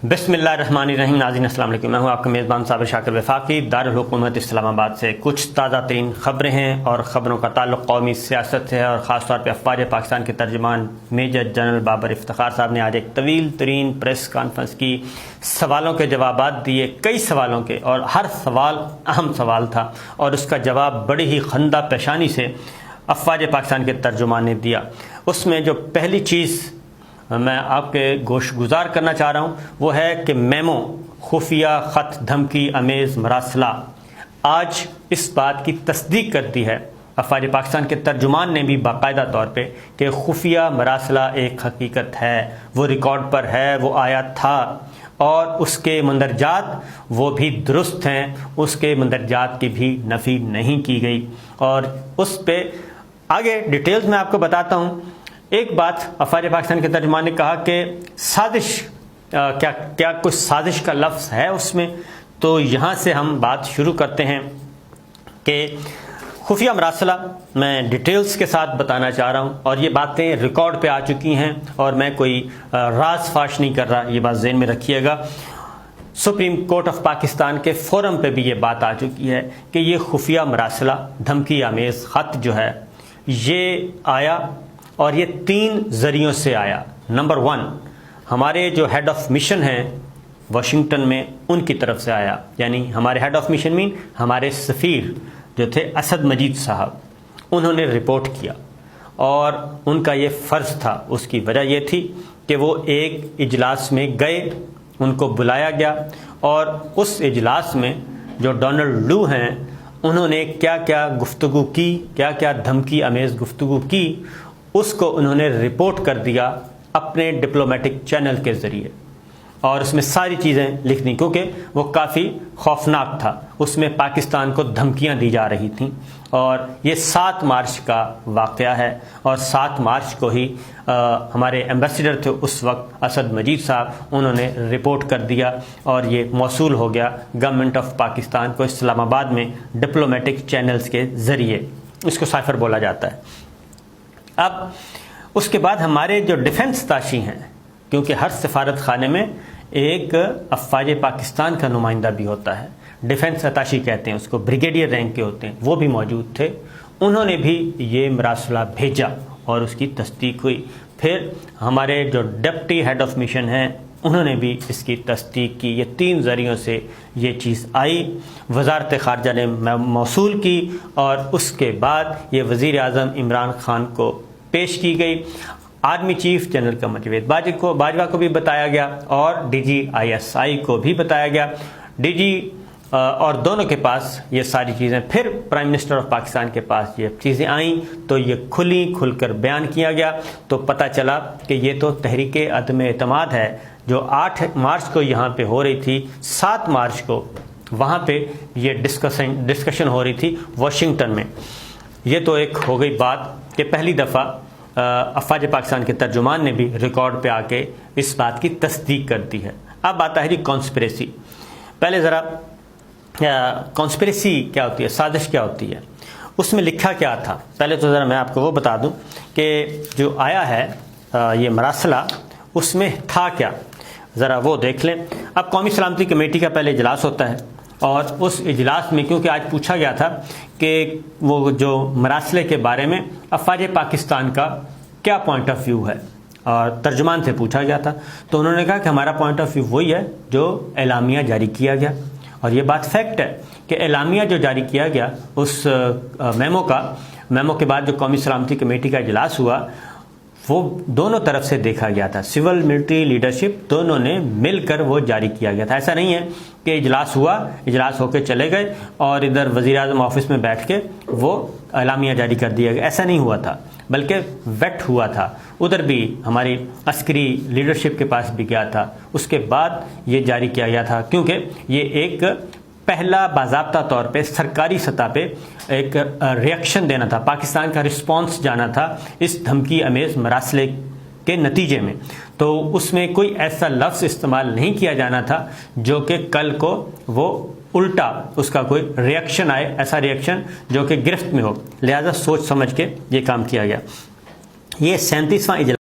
बिस्मिल्लाहिर्रहमानिर्रहीम। नाज़रीन अस्सलाम वालेकुम। मैं हूं आपका मेज़बान साबिर शाकिर वफाकी। दारुल हुकूमत इस्लामाबाद से कुछ ताज़ा तरीन ख़बरें हैं और ख़बरों का ताल्लुक़ कौमी सियासत से है और ख़ास तौर पर अफ़वाज पाकिस्तान के तर्जुमान मेजर जनरल बाबर इफ्तिखार साहब ने आज एक तवील तरीन प्रेस कॉन्फ्रेंस की, सवालों के जवाब दिए, कई सवालों के, और हर सवाल अहम सवाल था और उसका जवाब बड़ी ही खंदा पेशानी से अफ़वाज पाकिस्तान के तर्जुमान ने दिया। उसमें जो पहली चीज़ मैं आपके गोशगुजार करना चाह रहा हूँ वो है कि मेमो, खुफिया ख़त, धमकी अमेज़ मरासला आज इस बात की तस्दीक करती है, अफ़वाज पाकिस्तान के तर्जुमान ने भी बाकायदा तौर पे, कि खुफिया मरासला एक हकीकत है, वो रिकॉर्ड पर है, वो आया था और उसके मंदरजात वो भी दुरुस्त हैं, उसके मंदरजात की भी नफ़ी नहीं की गई। और उस पे आगे डिटेल्स में आपको बताता हूँ। एक बात अफ़वाज पाकिस्तान के तर्जुमान ने कहा कि साजिश, क्या कुछ साजिश का लफ्ज़ है उसमें, तो यहाँ से हम बात शुरू करते हैं कि खुफिया मरासला मैं डिटेल्स के साथ बताना चाह रहा हूँ और ये बातें रिकॉर्ड पे आ चुकी हैं और मैं कोई राज फाश नहीं कर रहा, ये बात ज़हन में रखिएगा। सुप्रीम कोर्ट ऑफ पाकिस्तान के फोरम पे भी ये बात आ चुकी है कि ये खुफिया मरासला, धमकी आमेज़ ख़त जो है ये आया और ये 3 ज़रियों से आया। नंबर 1, हमारे जो हेड ऑफ मिशन हैं वाशिंगटन में, उनकी तरफ से आया, यानी हमारे हेड ऑफ मिशन मीन हमारे सफ़ीर जो थे असद मजीद साहब, उन्होंने रिपोर्ट किया और उनका ये फ़र्ज़ था। उसकी वजह ये थी कि वो एक इजलास में गए, उनको बुलाया गया और उस इजलास में जो डोनाल्ड लू हैं उन्होंने क्या क्या गुफ्तगू की, क्या क्या धमकी अमेज़ गुफ्तगू की, उसको उन्होंने रिपोर्ट कर दिया अपने डिप्लोमेटिक चैनल के ज़रिए। और उसमें सारी चीज़ें लिख दी क्योंकि वो काफ़ी खौफनाक था। उसमें पाकिस्तान को धमकियां दी जा रही थीं और ये 7 मार्च का वाक़या है और 7 मार्च को ही हमारे एम्बेसडर थे उस वक्त असद मजीद साहब, उन्होंने रिपोर्ट कर दिया और ये मौसूल हो गया गवर्नमेंट ऑफ पाकिस्तान को इस्लामाबाद में डिप्लोमेटिक चैनल्स के ज़रिए। इसको साइफर बोला जाता है। अब उसके बाद हमारे जो डिफेंस ताशी हैं, क्योंकि हर सफारत खाने में एक अफ़वाज पाकिस्तान का नुमाइंदा भी होता है, डिफेंस अताशी कहते हैं उसको, ब्रिगेडियर रैंक के होते हैं, वो भी मौजूद थे। उन्होंने भी ये मरासला भेजा और उसकी तस्दीक हुई। फिर हमारे जो डिप्टी हेड ऑफ मिशन हैं उन्होंने भी इसकी तस्दीक की। ये 3 ज़रियों से ये चीज़ आई, वज़ारत ख़ारजा ने मौसूल की और उसके बाद ये वज़ीर आज़म इमरान ख़ान को पेश की गई। Army chief general Qamar Javed Bajwa को भी बताया गया और DGISI को भी बताया गया, DG और दोनों के पास ये सारी चीज़ें। फिर प्राइम मिनिस्टर ऑफ पाकिस्तान के पास ये चीज़ें आईं तो ये खुलकर बयान किया गया। तो पता चला कि ये तो तहरीक अदम एतमाद है जो 8 मार्च को यहाँ पे हो रही थी, 7 मार्च को वहाँ पे ये डिस्कशन हो रही थी वाशिंगटन में। ये तो एक हो गई बात कि पहली दफ़ा अफ़वाज पाकिस्तान के तर्जुमान ने भी रिकॉर्ड पे आके इस बात की तस्दीक कर दी है। अब आता है जी कॉन्स्पिरेसी। पहले ज़रा कॉन्स्पिरेसी क्या होती है, साजिश क्या होती है, उसमें लिखा क्या था, पहले तो ज़रा मैं आपको वो बता दूं कि जो आया है ये मरासला, उसमें था क्या, ज़रा वो देख लें। अब कौमी सलामती कमेटी का पहले इजलास होता है और उस इजलास में, क्योंकि आज पूछा गया था कि वो जो मरासले के बारे में अफ़वाज पाकिस्तान का क्या पॉइंट ऑफ व्यू है, और तर्जुमान से पूछा गया था तो उन्होंने कहा कि हमारा पॉइंट ऑफ व्यू वही है जो एलामिया जारी किया गया। और ये बात फैक्ट है कि एलामिया जो जारी किया गया उस मेमो के बाद जो कौमी सलामती कमेटी का इजलास हुआ वो दोनों तरफ से देखा गया था, सिविल मिलिट्री लीडरशिप दोनों ने मिलकर वो जारी किया गया था। ऐसा नहीं है कि इजलास हुआ, इजलास होकर चले गए और इधर वज़ीर आज़म ऑफिस में बैठ के वो एलामिया जारी कर दिया गया, ऐसा नहीं हुआ था, बल्कि वेट हुआ था। उधर भी हमारी अस्करी लीडरशिप के पास भी गया था, उसके बाद ये जारी किया गया था, क्योंकि ये एक पहला बाज़ाब्ता तौर पे सरकारी सतह पे एक रिएक्शन देना था, पाकिस्तान का रिस्पांस जाना था इस धमकी अमेज़ मरासले के नतीजे में। तो उसमें कोई ऐसा लफ्ज़ इस्तेमाल नहीं किया जाना था जो कि कल को वो उल्टा उसका कोई रिएक्शन आए, ऐसा रिएक्शन जो कि गिरफ्त में हो। लिहाजा सोच समझ के ये काम किया गया। ये 37वां इजलास